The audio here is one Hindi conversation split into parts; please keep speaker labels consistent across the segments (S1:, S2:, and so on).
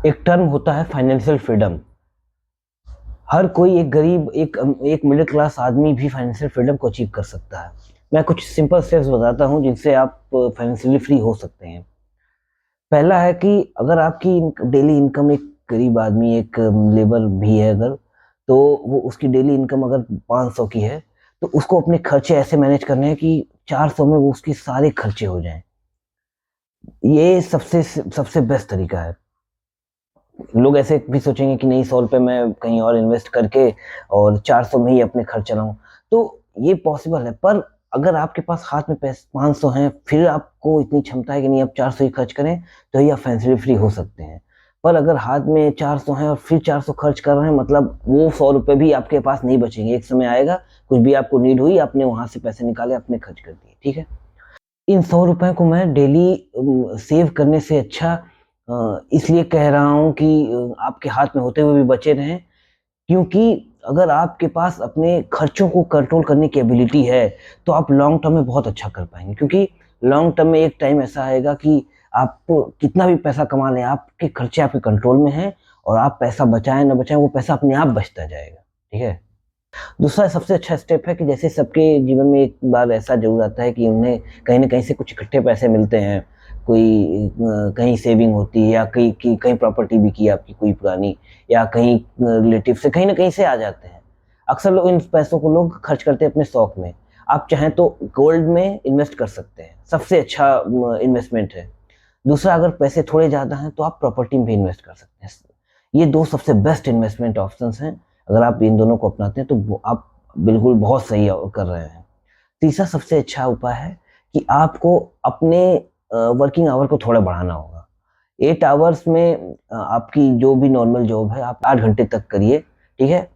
S1: एक टर्म होता है फाइनेंशियल फ्रीडम। हर कोई, एक गरीब, एक मिडिल क्लास आदमी भी फाइनेंशियल फ्रीडम को अचीव कर सकता है। मैं कुछ सिंपल स्टेप्स बताता हूँ जिनसे आप फाइनेंशियली फ्री हो सकते हैं। पहला है कि अगर आपकी डेली इनकम, एक गरीब आदमी, एक लेबर भी है अगर, तो वो उसकी डेली इनकम अगर 500 की है, तो उसको अपने खर्चे ऐसे मैनेज करने हैं कि 400 में वो उसके सारे खर्चे हो जाएं। ये सबसे सबसे बेस्ट तरीका है। लोग ऐसे भी सोचेंगे कि नहीं, 100 रुपये मैं कहीं और इन्वेस्ट करके और 400 में ही अपने खर्च चलाऊं, तो ये पॉसिबल है। पर अगर आपके पास हाथ में पैसे 500 हैं, फिर आपको इतनी क्षमता है कि नहीं आप 400 ही खर्च करें, तो ये आप फाइनेंशियली फ्री हो सकते हैं। पर अगर हाथ में 400 हैं और फिर 400 खर्च कर रहे हैं, मतलब वो 100 रुपये भी आपके पास नहीं बचेंगे। एक समय आएगा, कुछ भी आपको नीड हुई, आपने वहां से पैसे निकाले, आपने खर्च कर दिए, ठीक है। इन 100 रुपए को मैं डेली सेव करने से अच्छा इसलिए कह रहा हूँ कि आपके हाथ में होते हुए भी बचे रहें, क्योंकि अगर आपके पास अपने खर्चों को कंट्रोल करने की एबिलिटी है, तो आप लॉन्ग टर्म में बहुत अच्छा कर पाएंगे। क्योंकि लॉन्ग टर्म में एक टाइम ऐसा आएगा कि आप कितना भी पैसा कमा लें, आपके खर्चे आपके कंट्रोल में हैं, और आप पैसा बचाएं ना बचाएं, वो पैसा अपने आप बचता जाएगा, ठीक है। दूसरा सबसे अच्छा स्टेप है कि जैसे सबके जीवन में एक बार ऐसा ज़रूर आता है कि उन्हें कहीं न कहीं से कुछ इकट्ठे पैसे मिलते हैं। कोई कहीं सेविंग होती है, या कहीं प्रॉपर्टी बिकी आपकी कोई पुरानी, या कहीं रिलेटिव से कहीं न कहीं से आ जाते हैं। अक्सर लोग इन पैसों को खर्च करते हैं अपने शौक में। आप चाहें तो गोल्ड में इन्वेस्ट कर सकते हैं, सबसे अच्छा इन्वेस्टमेंट है। दूसरा, अगर पैसे थोड़े ज़्यादा हैं तो आप प्रॉपर्टी में भी इन्वेस्ट कर सकते हैं। ये 2 सबसे बेस्ट इन्वेस्टमेंट ऑप्शंस हैं। अगर आप इन दोनों को अपनाते हैं तो आप बिल्कुल बहुत सही कर रहे हैं। तीसरा सबसे अच्छा उपाय है कि आपको अपने वर्किंग आवर को थोड़ा बढ़ाना होगा। 8 आवर्स में आपकी जो भी नॉर्मल जॉब है आप 8 घंटे तक करिए, ठीक है?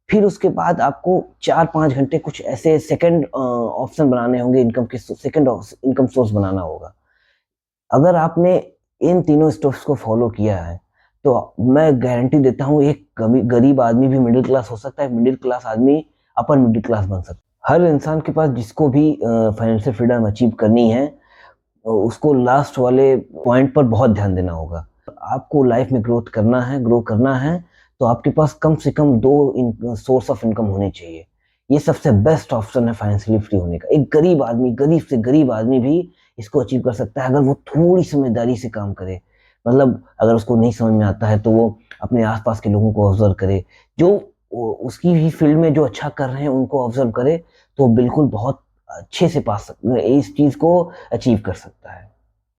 S1: फिर उसके बाद आपको 4-5 घंटे कुछ ऐसे सेकंड ऑप्शन बनाने होंगे, सेकंड इनकम सोर्स बनाना होगा। अगर आपने इन तीनों स्टेप्स को फॉलो किया है, तो मैं गारंटी देता हूँ एक गरीब आदमी भी मिडिल क्लास हो सकता है, मिडिल क्लास आदमी अपर मिडिल क्लास बन सकता है। हर इंसान के पास, जिसको भी फाइनेंशियल फ्रीडम अचीव करनी है, उसको लास्ट वाले पॉइंट पर बहुत ध्यान देना होगा। आपको लाइफ में ग्रो करना है, तो आपके पास कम से कम 2 सोर्स ऑफ इनकम होने चाहिए। ये सबसे बेस्ट ऑप्शन है फाइनेंशियली फ्री होने का। एक गरीब आदमी, गरीब से गरीब आदमी भी इसको अचीव कर सकता है, अगर वो थोड़ी समझदारी से काम करे। मतलब अगर उसको नहीं समझ में आता है, तो वो अपने आसपास के लोगों को ऑब्जर्व करे, जो उसकी ही फील्ड में जो अच्छा कर रहे हैं उनको ऑब्जर्व करे, तो बिल्कुल बहुत अच्छे से इस चीज को अचीव कर सकता है।